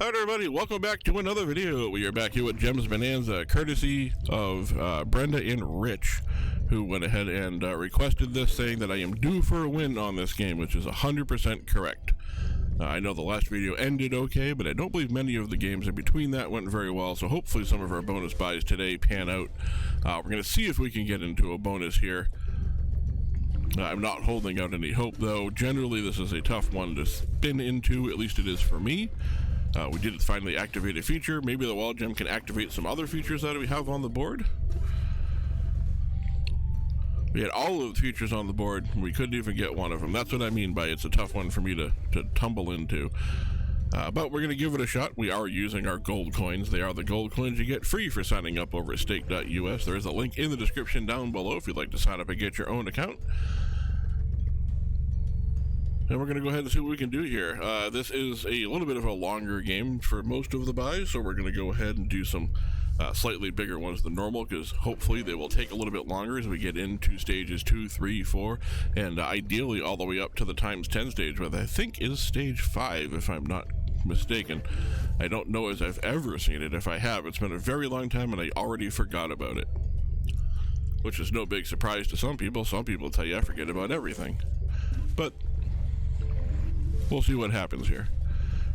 Alright everybody, welcome back to another video. We are back here with Gems Bonanza, courtesy of Brenda and Rich, who went ahead and requested this, saying that I am due for a win on this game, which is 100% correct. I know the last video ended okay, but I don't believe many of the games in between that went very well, so hopefully some of our bonus buys today pan out. We're going to see if we can get into a bonus here. I'm not holding out any hope, though. Generally, this is a tough one to spin into, at least it is for me. We did finally activate a feature. Maybe the wild gem can activate some other features that we have on the board. We had all of the features on the board, and we couldn't even get one of them. That's what I mean by it's a tough one for me to tumble into. But we're going to give it a shot. We are using our gold coins. They are the gold coins you get free for signing up over at stake.us. There is a link in the description down below if you'd like to sign up and get your own account. And we're going to go ahead and see what we can do here. This is a little bit of a longer game for most of the buys, so we're going to go ahead and do some slightly bigger ones than normal, because hopefully they will take a little bit longer as we get into stages 2, 3, 4, and ideally all the way up to the times 10 stage, which I think is stage 5, if I'm not mistaken. I don't know as I've ever seen it. If I have, it's been a very long time and I already forgot about it, which is no big surprise to some people. Some people tell you I forget about everything, but we'll see what happens here.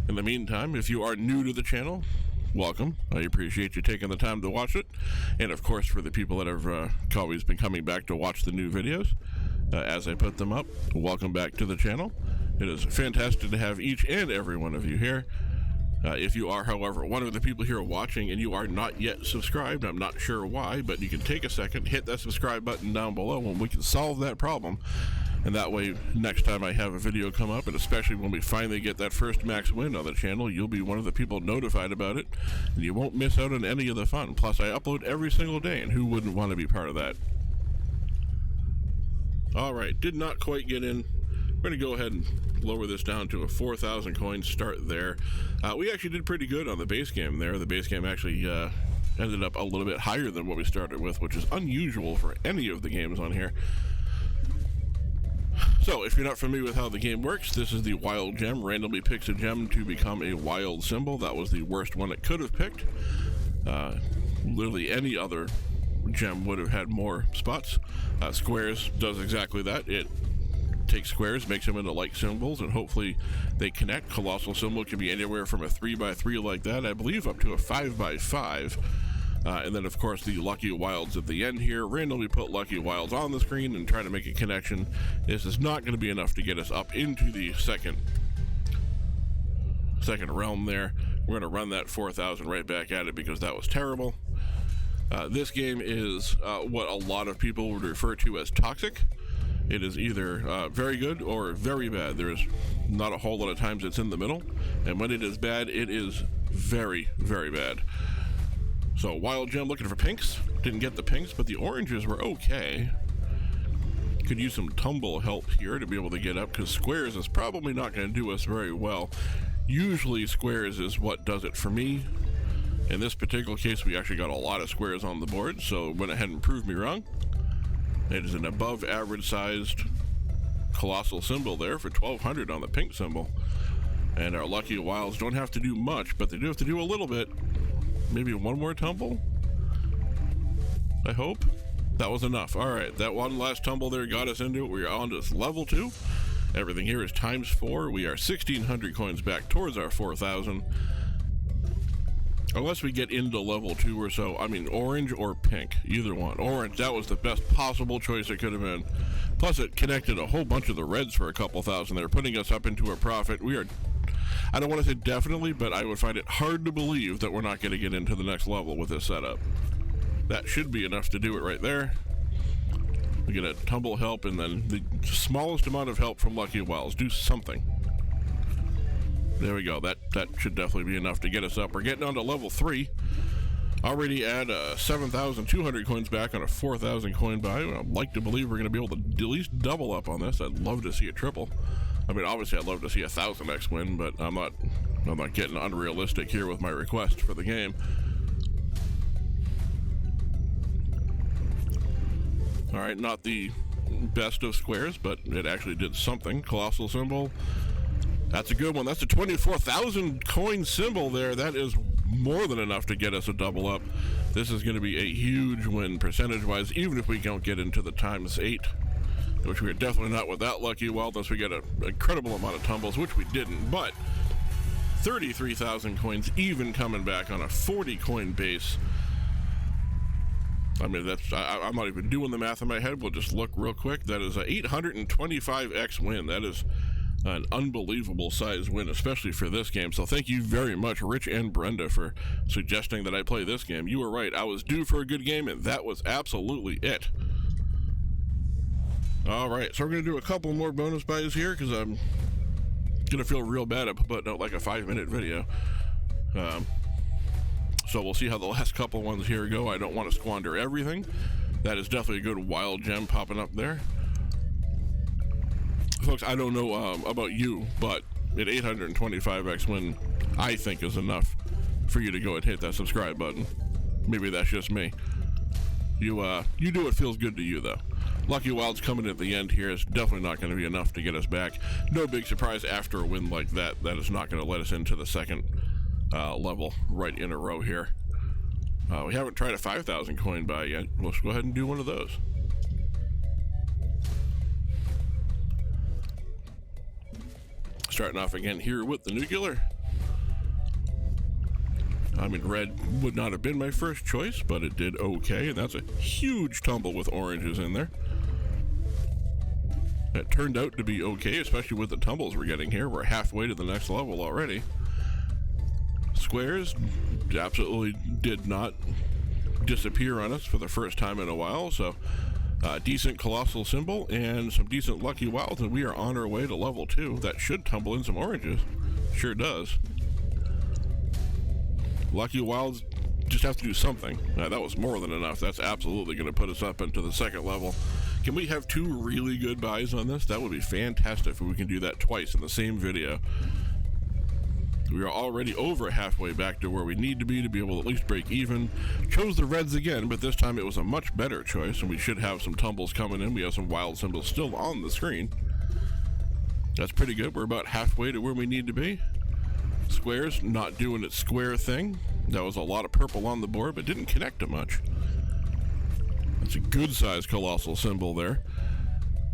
In the meantime, if you are new to the channel, welcome. I appreciate you taking the time to watch it. And of course, for the people that have always been coming back to watch the new videos as I put them up, welcome back to the channel. It is fantastic to have each and every one of you here. If you are, however, one of the people here watching and you are not yet subscribed, I'm not sure why, but you can take a second, hit that subscribe button down below, and we can solve that problem. And that way, next time I have a video come up, and especially when we finally get that first max win on the channel, you'll be one of the people notified about it, and you won't miss out on any of the fun. Plus, I upload every single day, and who wouldn't want to be part of that? Alright, did not quite get in. We're going to go ahead and lower this down to a 4,000 coin start there. We actually did pretty good on the base game there. The base game actually ended up a little bit higher than what we started with, which is unusual for any of the games on here. So, if you're not familiar with how the game works, this is the wild gem. Randomly picks a gem to become a wild symbol. That was the worst one it could have picked. Literally any other gem would have had more spots. Squares does exactly that. It takes squares, makes them into like symbols, and hopefully they connect. Colossal symbol can be anywhere from a 3x3 like that, I believe, up to a 5x5. And then, of course, the lucky wilds at the end here. Randomly put lucky wilds on the screen and try to make a connection. This is not going to be enough to get us up into the second realm there. We're going to run that 4,000 right back at it because that was terrible. This game is what a lot of people would refer to as toxic. It is either very good or very bad. There's not a whole lot of times it's in the middle. And when it is bad, it is very, very bad. So, wild gem looking for pinks. Didn't get the pinks, but the oranges were okay. Could use some tumble help here to be able to get up, because squares is probably not going to do us very well. Usually squares is what does it for me. In this particular case, we actually got a lot of squares on the board, so went ahead and proved me wrong. It is an above average sized colossal symbol there for 1,200 on the pink symbol. And our lucky wilds don't have to do much, but they do have to do a little bit. Maybe one more tumble? I hope. That was enough. Alright, that one last tumble there got us into it. We are on to level 2. Everything here is times 4. We are 1,600 coins back towards our 4,000. Unless we get into level 2 or so. I mean, orange or pink. Either one. Orange, that was the best possible choice it could have been. Plus, it connected a whole bunch of the reds for a couple thousand there, putting us up into a profit. We are... I don't want to say definitely, but I would find it hard to believe that we're not going to get into the next level with this setup. That should be enough to do it right there. We get a tumble help, and then the smallest amount of help from lucky wilds. Do something. There we go. That should definitely be enough to get us up. We're getting on to level 3. Already add 7,200 coins back on a 4,000 coin buy. I'd like to believe we're going to be able to at least double up on this. I'd love to see a triple. I mean, obviously, I'd love to see a 1,000x win, but I'm not getting unrealistic here with my request for the game. All right, not the best of squares, but it actually did something. Colossal symbol. That's a good one. That's a 24,000 coin symbol there. That is more than enough to get us a double up. This is going to be a huge win percentage-wise, even if we don't get into the ×8, which we are definitely not with that lucky wild unless we get an incredible amount of tumbles, which we didn't. But 33,000 coins even coming back on a 40 coin base. I mean, I'm not even doing the math in my head. We'll just look real quick. That is a 825x win. That is an unbelievable size win, especially for this game. So thank you very much, Rich and Brenda, for suggesting that I play this game. You were right. I was due for a good game, and that was absolutely it. All right, so we're going to do a couple more bonus buys here because I'm going to feel real bad about putting out like a 5-minute video. So we'll see how the last couple ones here go. I don't want to squander everything. That is definitely a good wild gem popping up there. Folks, I don't know about you, but an 825x win, I think, is enough for you to go and hit that subscribe button. Maybe that's just me. You do what feels good to you, though. Lucky Wild's coming at the end here. It's definitely not going to be enough to get us back. No big surprise after a win like that. That is not going to let us into the second level right in a row here. We haven't tried a 5,000 coin buy yet. Let's go ahead and do one of those. Starting off again here with the nuclear. I mean, red would not have been my first choice, but it did okay, and that's a huge tumble with oranges in there. That turned out to be okay, especially with the tumbles we're getting here. We're halfway to the next level already. Squares absolutely did not disappear on us for the first time in a while, so decent colossal symbol and some decent lucky wilds, and we are on our way to level 2. That should tumble in some oranges. Sure does. Lucky wilds just have to do something. That was more than enough. That's absolutely going to put us up into the second level. Can we have 2 really good buys on this? That would be fantastic if we can do that twice in the same video. We are already over halfway back to where we need to be able to at least break even. Chose the reds again, but this time it was a much better choice, and we should have some tumbles coming in. We have some wild symbols still on the screen. That's pretty good. We're about halfway to where we need to be. Squares not doing its square thing. That was a lot of purple on the board, but didn't connect to much. That's a good size colossal symbol there.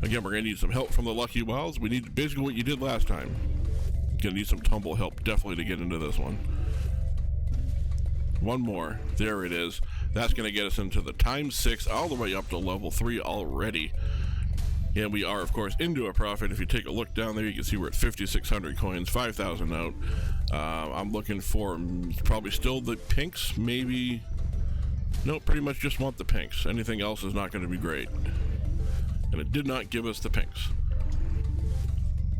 Again, we're going to need some help from the lucky wilds. We need basically what you did last time. Gonna need some tumble help definitely to get into this one. One more. There it is. That's gonna get us into the ×6 all the way up to level 3 already. And we are, of course, into a profit. If you take a look down there, you can see we're at 5,600 coins, 5,000 out. I'm looking for probably still the pinks, maybe. No, pretty much just want the pinks. Anything else is not going to be great. And it did not give us the pinks.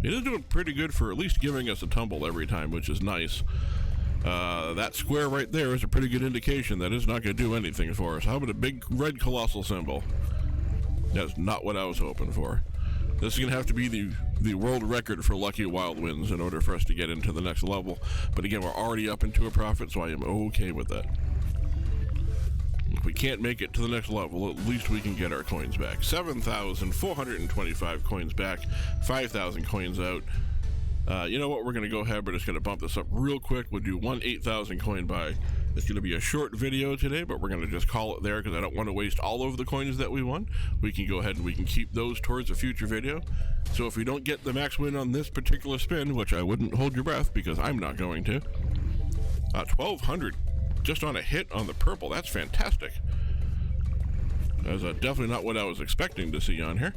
It is doing pretty good for at least giving us a tumble every time, which is nice. That square right there is a pretty good indication that it's not going to do anything for us. How about a big red colossal symbol? That's not what I was hoping for. This is going to have to be the world record for lucky wild wins in order for us to get into the next level. But again, we're already up into a profit, so I am okay with that. If we can't make it to the next level, at least we can get our coins back. 7,425 coins back, 5,000 coins out. You know what, we're going to go ahead, we're just going to bump this up real quick. We'll do one 8,000 coin buy. It's going to be a short video today, but we're going to just call it there because I don't want to waste all of the coins that we won. We can go ahead and we can keep those towards a future video. So if we don't get the max win on this particular spin, which I wouldn't hold your breath because I'm not going to, 1,200 just on a hit on the purple. That's fantastic. That's definitely not what I was expecting to see on here.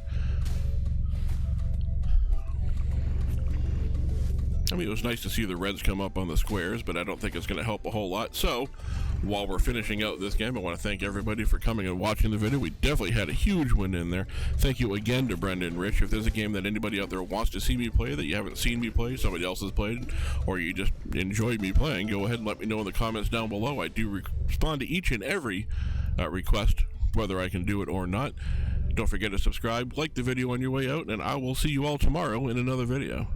I mean, it was nice to see the reds come up on the squares, but I don't think it's going to help a whole lot. So, while we're finishing out this game, I want to thank everybody for coming and watching the video. We definitely had a huge win in there. Thank you again to Brenda and Rich. If there's a game that anybody out there wants to see me play that you haven't seen me play, somebody else has played, or you just enjoy me playing, go ahead and let me know in the comments down below. I do respond to each and every request, whether I can do it or not. Don't forget to subscribe, like the video on your way out, and I will see you all tomorrow in another video.